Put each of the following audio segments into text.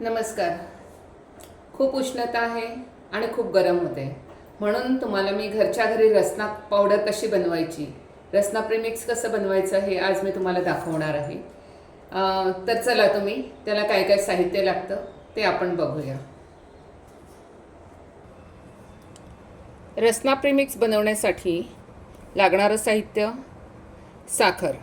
नमस्कार. खूप उष्णता आहे आणि खूप गरम होते, म्हणून तुम्हाला मी घरच्या घरी रसना पावडर कशी बनवायची, रसना प्रीमिक्स कसं बनवायचं हे आज मी तुम्हाला दाखवणार आहे. तर चला तुम्ही त्याला काय काय साहित्य लागतं ते आपण बघूया. रसना प्रीमिक्स बनवण्यासाठी लागणारं साहित्य: साखर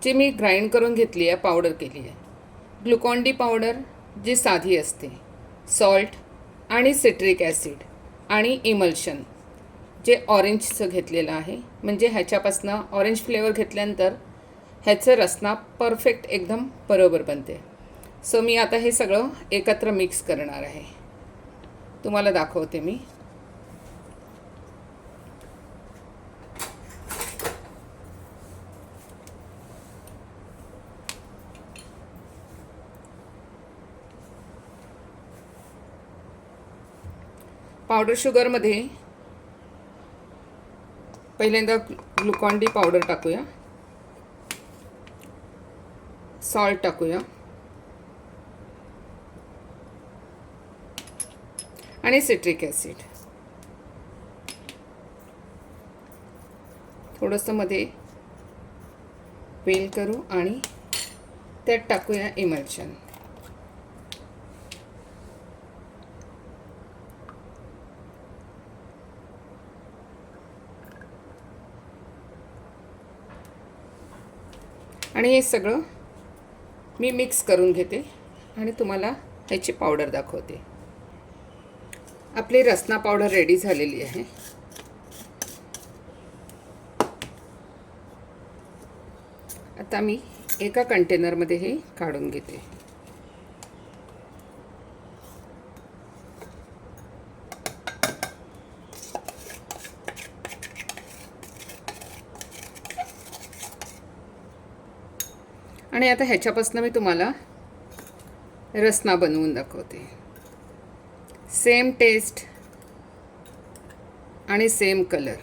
जी मी ग्राइंड करून घेतली आहे, पावडर केली आहे, ग्लुकॉन डी पावडर जी साधी असते, सॉल्ट आणि सिट्रिक ॲसिड आणि इमल्शन जे ऑरेंजचं घेतलेलं आहे, म्हणजे ह्याच्यापासनं ऑरेंज फ्लेवर घेतल्यानंतर ह्याचं रसना परफेक्ट एकदम बरोबर बनते. सो मी आता हे सगळं एकत्र मिक्स करणार आहे, तुम्हाला दाखवते मी. पावडर शुगरमध्ये पहिल्यांदा ग्लुकॉन डी पावडर टाकूया, सॉल्ट टाकूया आणि सिट्रिक ॲसिड. थोडंसं मध्ये वेल करू आणि त्यात टाकूया इमल्शन. आणि हे सगळं मी मिक्स करून घेते आणि तुम्हाला ह्याची पावडर दाखवते. आपली रसना पावडर रेडी झालेली आहे. आता मी एका कंटेनरमध्ये हे काढून घेते. आणि आता ह्याच्यापासून मी तुम्हाला रसना बनवून दाखवते. सेम टेस्ट आणि सेम कलर.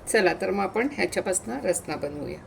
चला तर मग आपण ह्याच्यापासून रसना बनवूया.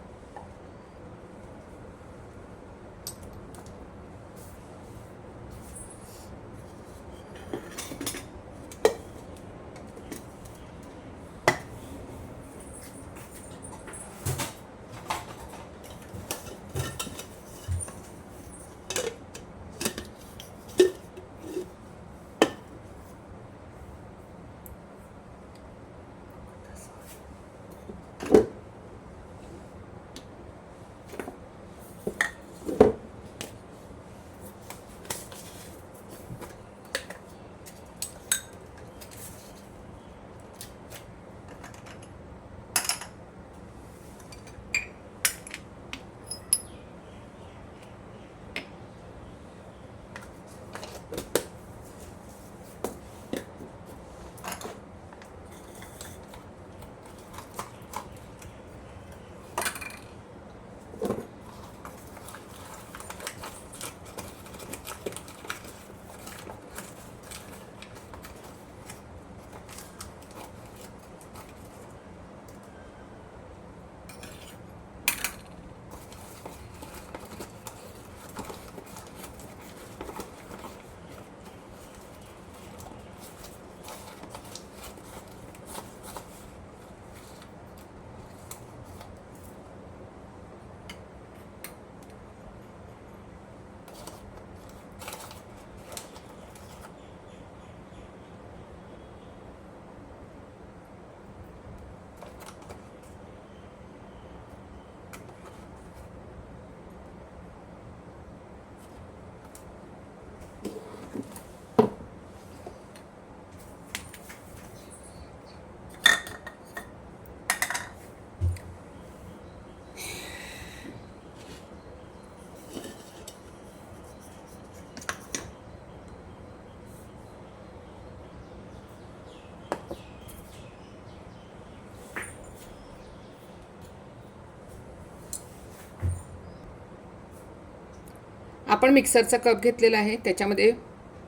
आपण मिक्सरचा कप घेतलेला आहे, त्याच्यामध्ये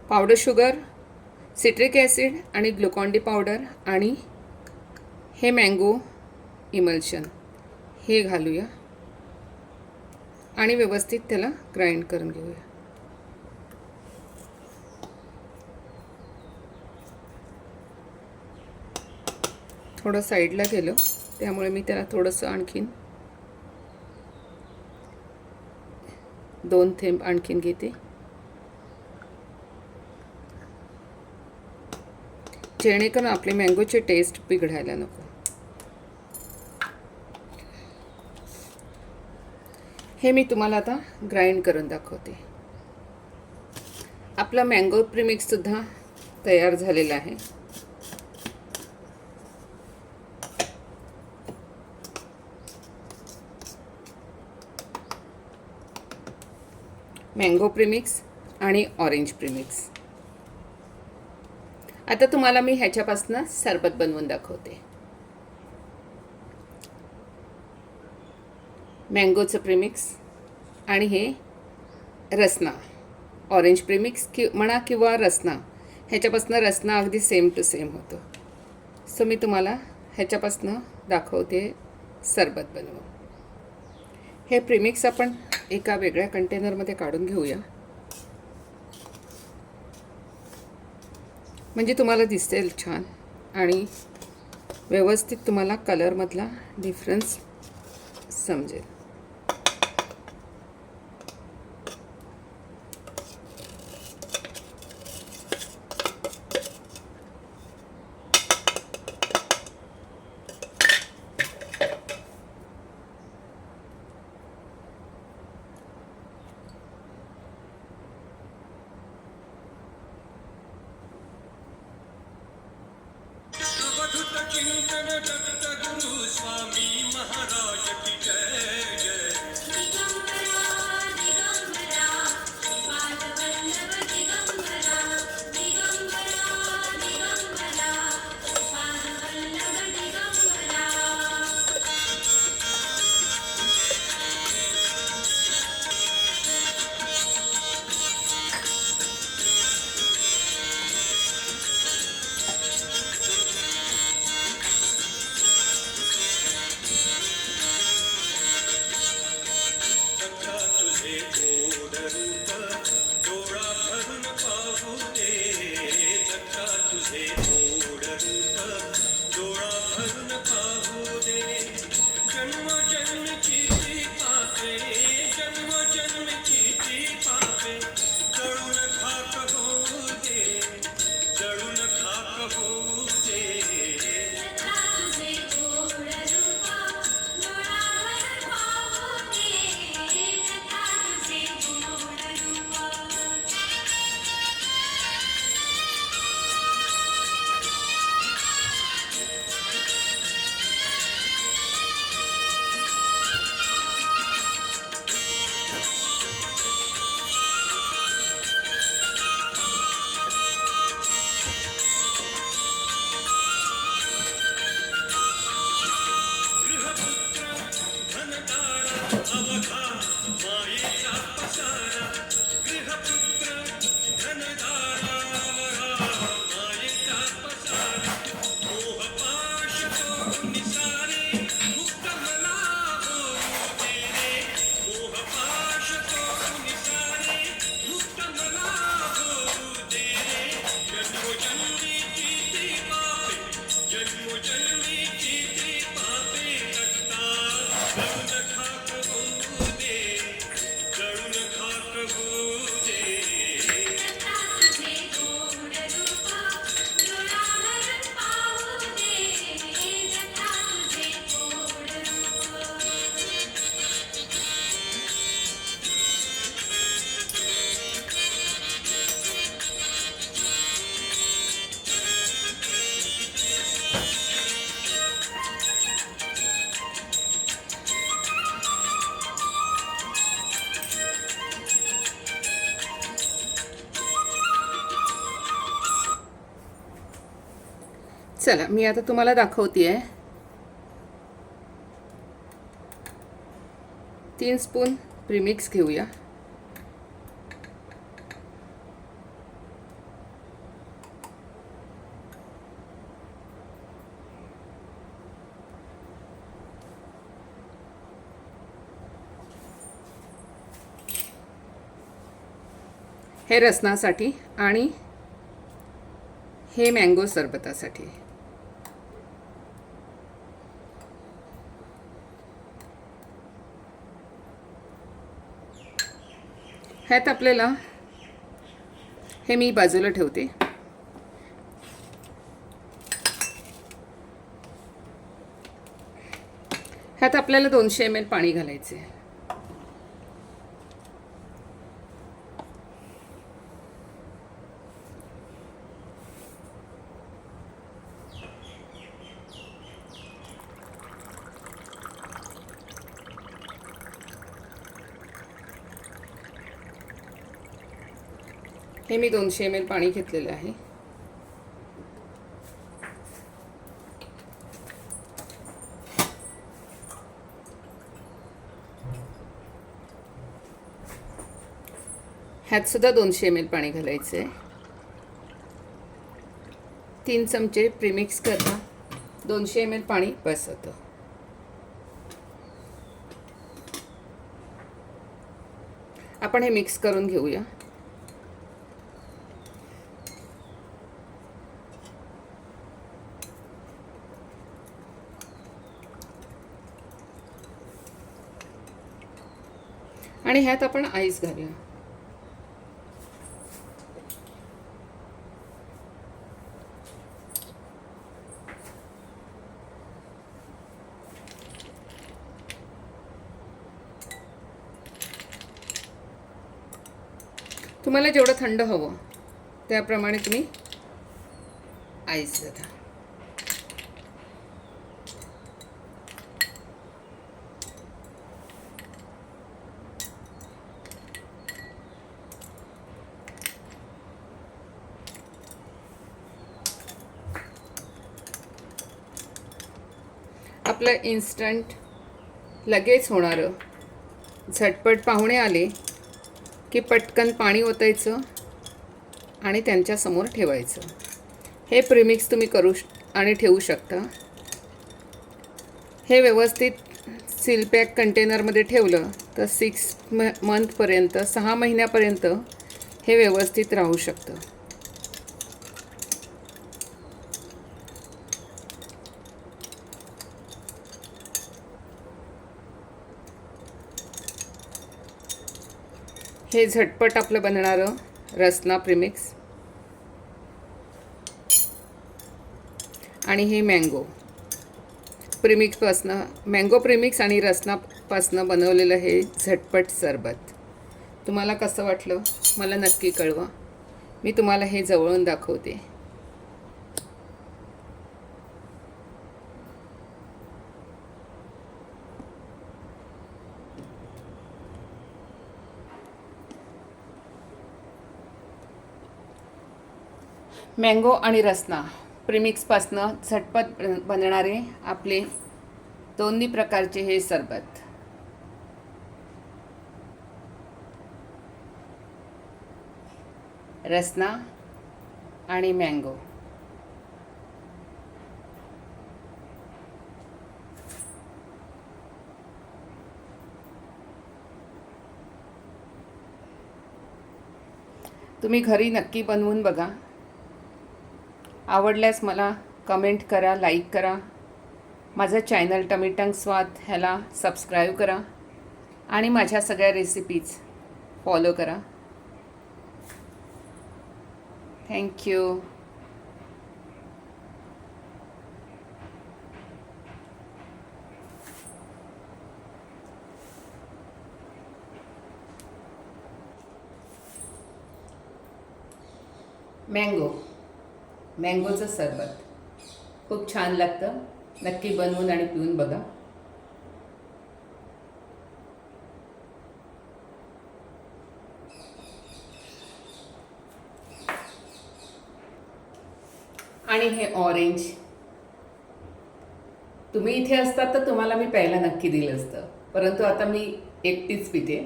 पावडर शुगर, सिट्रिक ॲसिड आणि ग्लुकॉन डी पावडर आणि हे मँगो इमल्शन हे घालूया आणि व्यवस्थित त्याला ग्राइंड करून घेऊया. थोडं साईडला गेलं, त्यामुळे मी त्याला थोडंसं आणखीन 2 थेंब आणखीन घेते, जेणेकरून आपले मँगोची टेस्ट बिघडायला नको. हे मी तुम्हाला आता ग्राइंड करून दाखवते. आपला मँगो प्रीमिक्ससुद्धा तयार झालेला आहे. मँगो प्रीमिक्स आणि ऑरेंज प्रीमिक्स. आता तुम्हाला मी ह्याच्यापासून सरबत बनवून दाखवते. मँगोचं प्रीमिक्स आणि हे रसना, ऑरेंज प्रीमिक्स म्हणा किंवा रसना, ह्याच्यापासून रसना अगदी सेम टू सेम होतं. सो मी तुम्हाला ह्याच्यापासून दाखवते सरबत बनवून. हे प्रीमिक्स आपण एका वेगळ्या कंटेनरमध्ये काढून घेऊया, म्हणजे तुम्हाला दिसेल छान आणि व्यवस्थित तुम्हाला कलरमधला डिफरन्स समजेल. चला मी आता तुम्हाला दाखवते आहे. 3 स्पून प्रीमिक्स घेऊया. हे रसनासाठी आणि हे मँगो सरबतासाठी. ह्यात आपल्याला हे मी बाजूला ठेवते. ह्यात आपल्याला 200 ml पाणी घालायचे. हे मी 200 ml पाणी घेतलेलं आहे. ह्यात सुद्धा 200 ml पाणी घालायचं आहे. 3 चमचे प्रीमिक्स करता 200 ml पाणी बस होतं. आपण हे मिक्स करून घेऊया. आणि ह्यात आपण आईस घालूया. तुम्हाला जेवढं थंड हवं त्याप्रमाणे तुम्ही आईस घाला. आपलं इन्स्टंट लगेच होणारं झटपट पाहुणे आले की पटकन पाणी ओतायचं आणि त्यांच्यासमोर ठेवायचं. हे प्रीमिक्स तुम्ही करू आणि ठेवू शकता. हे व्यवस्थित सीलपॅक कंटेनरमध्ये ठेवलं तर 6 मंथपर्यंत 6 महिन्यापर्यंत हे व्यवस्थित राहू शकतं. हे झटपट आपलं बनणारं रसना प्रीमिक्स आणि हे मँगो प्रीमिक्स आणि रसनापासनं बनवलेलं हे झटपट सरबत तुम्हाला कसं वाटलं मला नक्की कळवा. मी तुम्हाला हे जवळून दाखवते. मँगो आणि रसना प्रीमिक्सपासनं झटपट बनणारे आपले दोन्ही प्रकारचे हे सरबत. रसना आणि मँगो. तुम्ही घरी नक्की बनवून बघा. आवडल्यास मला कमेंट करा, लाईक करा. माझं चॅनल टमी टंग स्वाद ह्याला सबस्क्राईब करा आणि माझ्या सगळ्या रेसिपीज फॉलो करा. थँक्यू. मँगोचं सरबत खूप छान लागतं. नक्की बनवून आणि पिऊन बघा. आणि हे ऑरेंज तुम्ही इथे असतात तर तुम्हाला मी प्यायला नक्की दिलं असतं, परंतु आता मी एकटीच पिते.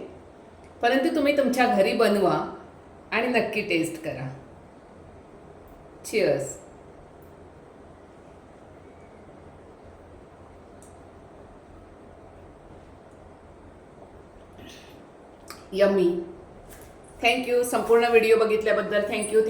परंतु तुम्ही तुमच्या घरी बनवा आणि नक्की टेस्ट करा. Cheers. यम्मी. थँक्यू. संपूर्ण व्हिडिओ बघितल्याबद्दल थँक्यू.